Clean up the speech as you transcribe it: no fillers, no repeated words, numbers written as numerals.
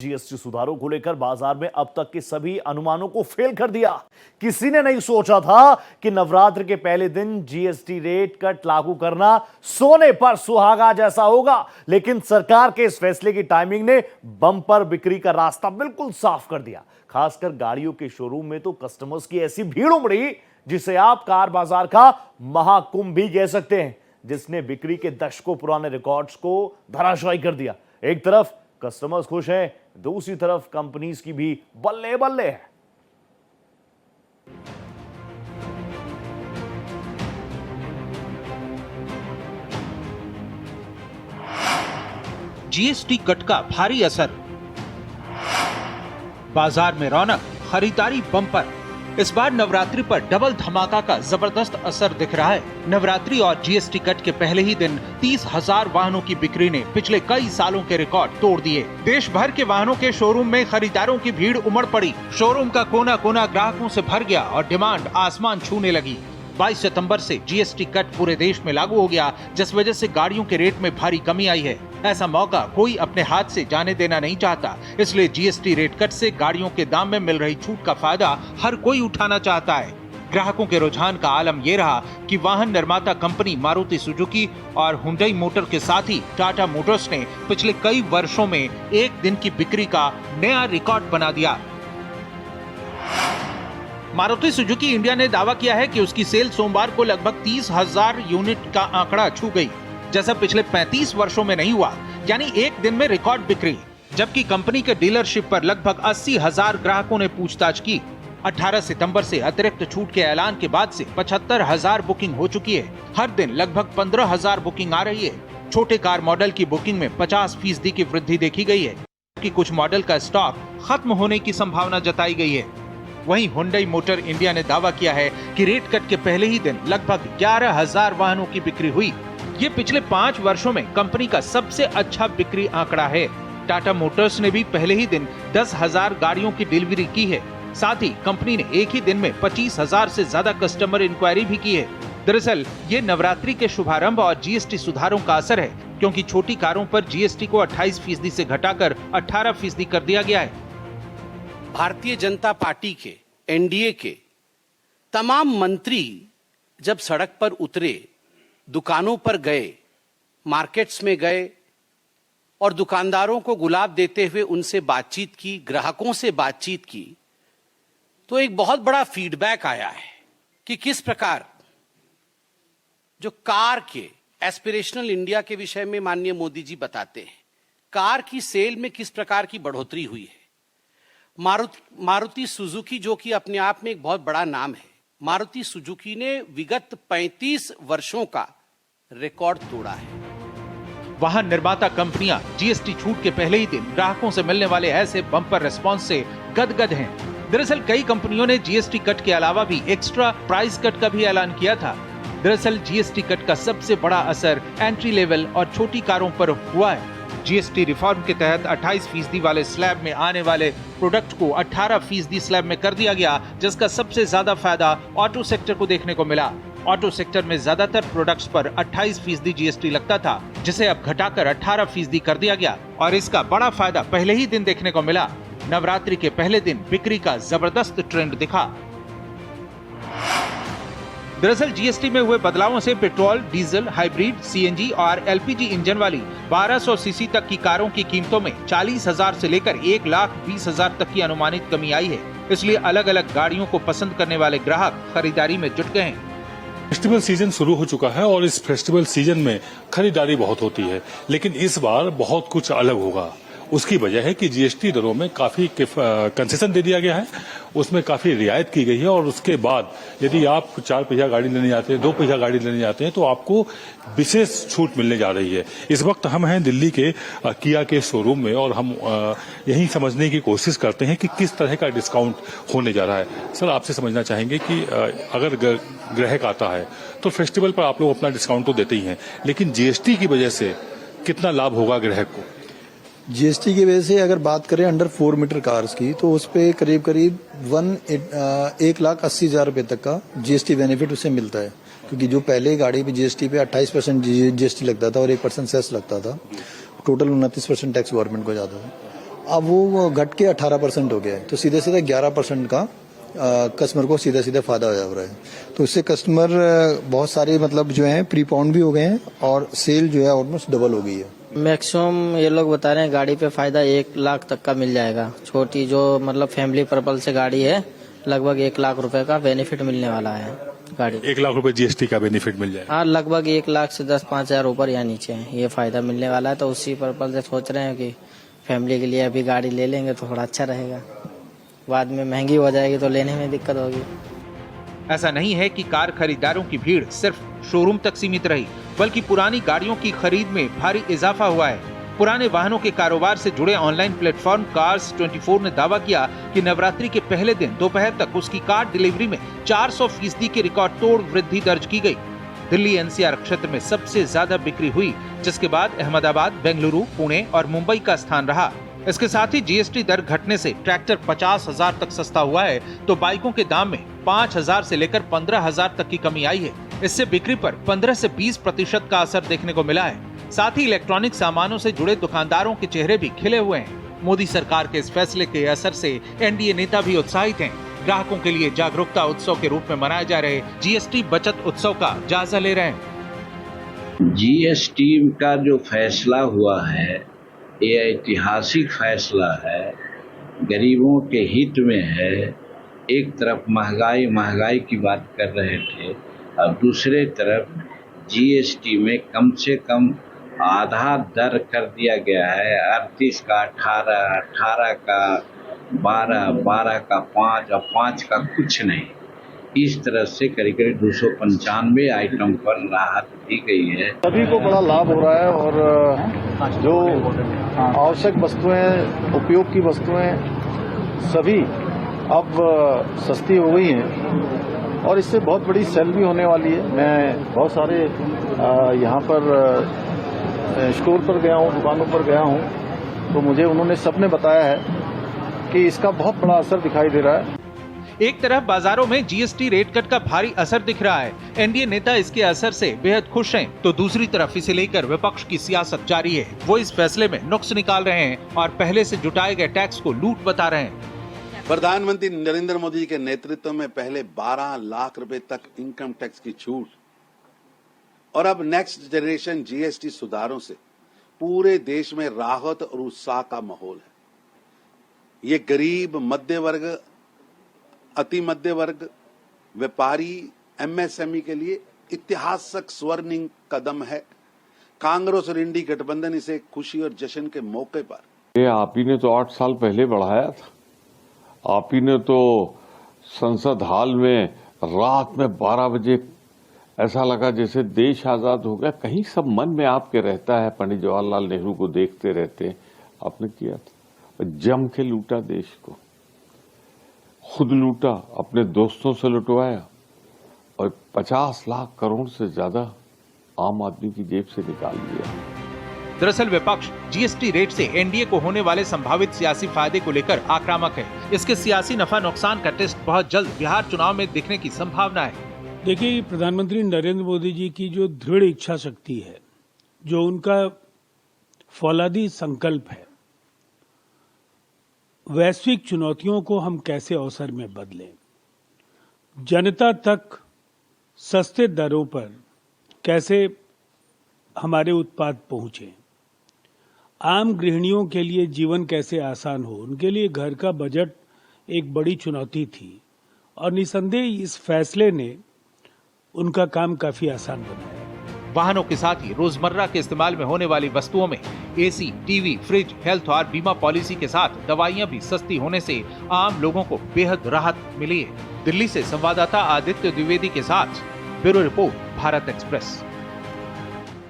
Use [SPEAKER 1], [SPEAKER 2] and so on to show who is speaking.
[SPEAKER 1] GST सुधारों को लेकर बाजार में अब तक के सभी अनुमानों को फेल कर दिया। किसी ने नहीं सोचा था कि नवरात्र के पहले दिन जीएसटी रेट कट लागू करना सोने पर सुहागा जैसा होगा, लेकिन सरकार के इस फैसले की टाइमिंग ने बम्पर बिक्री का रास्ता बिल्कुल साफ कर दिया। खासकर गाड़ियों के शोरूम में तो कस्टमर्स की ऐसी भीड़ उमड़ी जिसे आप कार बाजार का महाकुंभ भी कह सकते हैं, जिसने बिक्री के दशकों पुराने रिकॉर्ड्स को धराशायी कर दिया। एक तरफ कस्टमर्स खुश हैं, दूसरी तरफ कंपनीज की भी बल्ले बल्ले है।
[SPEAKER 2] जीएसटी कट का भारी असर, बाजार में रौनक, खरीदारी बम्पर। इस बार नवरात्रि पर डबल धमाका का जबरदस्त असर दिख रहा है। नवरात्रि और जीएसटी कट के पहले ही दिन 30,000 वाहनों की बिक्री ने पिछले कई सालों के रिकॉर्ड तोड़ दिए। देश भर के वाहनों के शोरूम में खरीदारों की भीड़ उमड़ पड़ी। शोरूम का कोना कोना ग्राहकों से भर गया और डिमांड आसमान छूने लगी। 22 सितंबर से जीएसटी कट पूरे देश में लागू हो गया, जिस वजह से गाड़ियों के रेट में भारी कमी आई है। ऐसा मौका कोई अपने हाथ से जाने देना नहीं चाहता, इसलिए जीएसटी रेट कट से गाड़ियों के दाम में मिल रही छूट का फायदा हर कोई उठाना चाहता है। ग्राहकों के रुझान का आलम ये रहा कि वाहन निर्माता कंपनी मारुति सुजुकी और हुंडई मोटर के साथ ही टाटा मोटर्स ने पिछले कई वर्षों में एक दिन की बिक्री का नया रिकॉर्ड बना दिया। मारुति सुजुकी इंडिया ने दावा किया है कि उसकी सेल सोमवार को लगभग 30,000 यूनिट का आंकड़ा छू गई, जैसा पिछले 35 वर्षों में नहीं हुआ, यानी एक दिन में रिकॉर्ड बिक्री। जबकि कंपनी के डीलरशिप पर लगभग 80,000 ग्राहकों ने पूछताछ की। 18 सितंबर से अतिरिक्त छूट के ऐलान के बाद से 75,000 बुकिंग हो चुकी है। हर दिन लगभग 15,000 बुकिंग आ रही है। छोटे कार मॉडल की बुकिंग में 50% की वृद्धि देखी गई है, कि कुछ मॉडल का स्टॉक खत्म होने की संभावना जताई गई है। वहीं हुंडई मोटर इंडिया ने दावा किया है कि रेट कट के पहले ही दिन लगभग 11,000 वाहनों की बिक्री हुई। ये पिछले 5 वर्षों में कंपनी का सबसे अच्छा बिक्री आंकड़ा है। टाटा मोटर्स ने भी पहले ही दिन 10,000 गाड़ियों की डिलीवरी की है। साथ ही कंपनी ने एक ही दिन में 25,000 से ज्यादा कस्टमर इंक्वायरी भी की है। दरअसल ये नवरात्रि के शुभारंभ और जीएसटी सुधारों का असर है, क्योंकि छोटी कारों पर जीएसटी को 28% से घटाकर 18% कर दिया गया है।
[SPEAKER 3] भारतीय जनता पार्टी के एनडीए के तमाम मंत्री जब सड़क पर उतरे, दुकानों पर गए, मार्केट्स में गए और दुकानदारों को गुलाब देते हुए उनसे बातचीत की, ग्राहकों से बातचीत की, तो एक बहुत बड़ा फीडबैक आया है कि किस प्रकार जो कार के एस्पिरेशनल इंडिया के विषय में माननीय मोदी जी बताते हैं, कार की सेल में किस प्रकार की बढ़ोतरी हुई है। मारुति सुजुकी, जो कि अपने आप में एक बहुत बड़ा नाम है, मारुति सुजुकी ने विगत 35 वर्षों का रिकॉर्ड तोड़ा है।
[SPEAKER 2] वाहन निर्माता कंपनियां जीएसटी छूट के पहले ही दिन ग्राहकों से मिलने वाले ऐसे बम्पर रिस्पांस से गदगद हैं। दरअसल कई कंपनियों ने जीएसटी कट के अलावा भी एक्स्ट्रा प्राइस कट का भी ऐलान किया था। दरअसल जीएसटी कट का सबसे बड़ा असर एंट्री लेवल और छोटी कारों पर हुआ है। जीएसटी रिफॉर्म के तहत 28% वाले स्लैब में आने वाले प्रोडक्ट को 18% स्लैब में कर दिया गया, जिसका सबसे ज्यादा फायदा ऑटो सेक्टर को देखने को मिला। ऑटो सेक्टर में ज्यादातर प्रोडक्ट्स पर 28% जीएसटी लगता था, जिसे अब घटाकर 18% कर दिया गया और इसका बड़ा फायदा पहले ही दिन देखने को मिला। नवरात्रि के पहले दिन बिक्री का जबरदस्त ट्रेंड दिखा। दरअसल जीएसटी में हुए बदलावों से पेट्रोल, डीजल, हाइब्रिड, सीएनजी और एलपीजी इंजन वाली 1200 सीसी तक की कारों की कीमतों में 40,000 से लेकर 1,20,000 तक की अनुमानित कमी आई है। इसलिए अलग अलग गाड़ियों को पसंद करने वाले ग्राहक खरीदारी में जुट गए हैं।
[SPEAKER 4] फेस्टिवल सीजन शुरू हो चुका है और इस फेस्टिवल सीजन में खरीदारी बहुत होती है, लेकिन इस बार बहुत कुछ अलग होगा। उसकी वजह है कि जीएसटी दरों में काफी कंसेशन दे दिया गया है, उसमें काफी रियायत की गई है और उसके बाद यदि आप 4 पहिया गाड़ी लेने जाते हैं, 2 पहिया गाड़ी लेने जाते हैं, तो आपको विशेष छूट मिलने जा रही है। इस वक्त हम हैं दिल्ली के किया के शोरूम में और हम यही समझने की कोशिश करते हैं कि किस तरह का डिस्काउंट होने जा रहा है। सर, आपसे समझना चाहेंगे कि अगर ग्राहक आता है तो फेस्टिवल पर आप लोग अपना डिस्काउंट तो देते ही हैं, लेकिन जीएसटी की वजह से कितना लाभ होगा ग्राहक को?
[SPEAKER 5] जीएसटी की वजह से अगर बात करें अंडर 4 मीटर कार्स की, तो उस पे करीब 1,80,000 रुपए तक का जीएसटी बेनिफिट उसे मिलता है, क्योंकि जो पहले गाड़ी पे जीएसटी पे 28% जीएसटी लगता था और 1% सेस लगता था, टोटल 29% टैक्स गवर्नमेंट को जाता था। अब वो घट के 18% हो गया है, तो सीधे सीधे 11% का कस्टमर को सीधा सीधा फायदा हो जा रहा है। तो इससे कस्टमर बहुत सारे मतलब जो है प्रीपॉन्ड भी हो गए हैं और सेल जो है ऑलमोस्ट डबल हो गई है।
[SPEAKER 6] मैक्सिमम ये लोग बता रहे हैं गाड़ी पे फायदा 1 लाख तक का मिल जाएगा। छोटी जो मतलब फैमिली पर्पल से गाड़ी है, लगभग 1 लाख रुपए का बेनिफिट मिलने वाला है गाड़ी।
[SPEAKER 4] 1 लाख रुपए जीएसटी का बेनिफिट मिल जाएगा।
[SPEAKER 6] हाँ, लगभग 1 लाख से 10-5 हजार ऊपर या नीचे ये फायदा मिलने वाला है। तो उसी पर्पल से सोच रहे हैं कि फैमिली के लिए अभी गाड़ी ले लेंगे तो थोड़ा अच्छा रहेगा, बाद में महंगी हो जाएगी तो लेने में दिक्कत होगी।
[SPEAKER 2] ऐसा नहीं है कि कार खरीदारों की भीड़ सिर्फ शोरूम तक सीमित रही, बल्कि पुरानी गाड़ियों की खरीद में भारी इजाफा हुआ है। पुराने वाहनों के कारोबार से जुड़े ऑनलाइन प्लेटफॉर्म कार्स 24 ने दावा किया कि नवरात्रि के पहले दिन दोपहर तक उसकी कार डिलीवरी में 400% की रिकॉर्ड तोड़ वृद्धि दर्ज की गई। दिल्ली एनसीआर क्षेत्र में सबसे ज्यादा बिक्री हुई, जिसके बाद अहमदाबाद, बेंगलुरु, पुणे और मुंबई का स्थान रहा। इसके साथ ही जीएसटी दर घटने से ट्रैक्टर 50,000 तक सस्ता हुआ है, तो बाइकों के दाम में 5,000 से लेकर 15,000 तक की कमी आई है। इससे बिक्री पर 15 से 20% का असर देखने को मिला है। साथ ही इलेक्ट्रॉनिक सामानों से जुड़े दुकानदारों के चेहरे भी खिले हुए हैं। मोदी सरकार के इस फैसले के असर से एनडीए नेता भी उत्साहित हैं। ग्राहकों के लिए जागरूकता उत्सव के रूप में मनाए जा रहे जीएसटी बचत उत्सव का जायजा ले रहे हैं।
[SPEAKER 7] जीएसटी का जो फैसला हुआ है, ये ऐतिहासिक फैसला है, गरीबों के हित में है। एक तरफ महंगाई की बात कर रहे थे और दूसरे तरफ जीएसटी में कम से कम आधा दर कर दिया गया है। 38 का 18, 18 का 12, 12 का 5 और 5 का कुछ नहीं। इस तरह से करीब 295 आइटम पर राहत दी गई है।
[SPEAKER 8] सभी को बड़ा लाभ हो रहा है और जो आवश्यक वस्तुएं, उपयोग की वस्तुएं सभी अब सस्ती हो गई हैं और इससे बहुत बड़ी सेल भी होने वाली है। मैं बहुत सारे यहाँ पर स्टोर पर गया हूँ, दुकानों पर गया हूँ, तो मुझे उन्होंने सबने बताया है कि इसका बहुत बड़ा असर दिखाई दे रहा है।
[SPEAKER 2] एक तरफ बाजारों में जीएसटी रेट कट का भारी असर दिख रहा है, एनडीए नेता इसके असर से बेहद खुश हैं, तो दूसरी तरफ इसे लेकर विपक्ष की सियासत जारी है। वो इस फैसले में नुक्स निकाल रहे हैं और पहले से जुटाए गए टैक्स को लूट बता रहे हैं।
[SPEAKER 9] प्रधानमंत्री नरेंद्र मोदी के नेतृत्व में पहले 12 लाख रुपए तक इनकम टैक्स की छूट और अब नेक्स्ट जनरेशन जीएसटी सुधारों से पूरे देश में राहत और उत्साह का माहौल है। ये गरीब, मध्य वर्ग, अति मध्य वर्ग, व्यापारी, एमएसएमई के लिए ऐतिहासिक स्वर्णिम कदम है। कांग्रेस और इंडी गठबंधन इसे खुशी और जश्न के मौके पर।
[SPEAKER 10] ये आप ही ने तो 8 साल पहले बढ़ाया था। आप ही ने तो संसद हॉल में रात में 12 बजे ऐसा लगा जैसे देश आजाद हो गया। कहीं सब मन में आपके रहता है, पंडित जवाहरलाल नेहरू को देखते रहते हैं। आपने किया था, जम के लूटा देश को, खुद लूटा, अपने दोस्तों से लुटवाया और 50 लाख करोड़ से ज्यादा आम आदमी की जेब से निकाल लिया।
[SPEAKER 2] दरअसल विपक्ष जीएसटी रेट से एनडीए को होने वाले संभावित सियासी फायदे को लेकर आक्रामक है। इसके सियासी नफा नुकसान का टेस्ट बहुत जल्द बिहार चुनाव में दिखने की संभावना है।
[SPEAKER 11] देखिए, प्रधानमंत्री नरेंद्र मोदी जी की जो दृढ़ इच्छा शक्ति है, जो उनका फौलादी संकल्प है, वैश्विक चुनौतियों को हम कैसे अवसर में बदलें, जनता तक सस्ते दरों पर कैसे हमारे उत्पाद पहुंचे, आम गृहिणियों के लिए जीवन कैसे आसान हो, उनके लिए घर का बजट एक बड़ी चुनौती थी और निसंदेह इस फैसले ने उनका काम काफी आसान बनाया।
[SPEAKER 2] वाहनों के साथ ही रोजमर्रा के इस्तेमाल में होने वाली वस्तुओं में एसी, टीवी, फ्रिज, हेल्थ और बीमा पॉलिसी के साथ दवाइयां भी सस्ती होने से आम लोगों को बेहद राहत मिली है। दिल्ली से संवाददाता आदित्य द्विवेदी के साथ ब्यूरो रिपोर्ट, भारत एक्सप्रेस।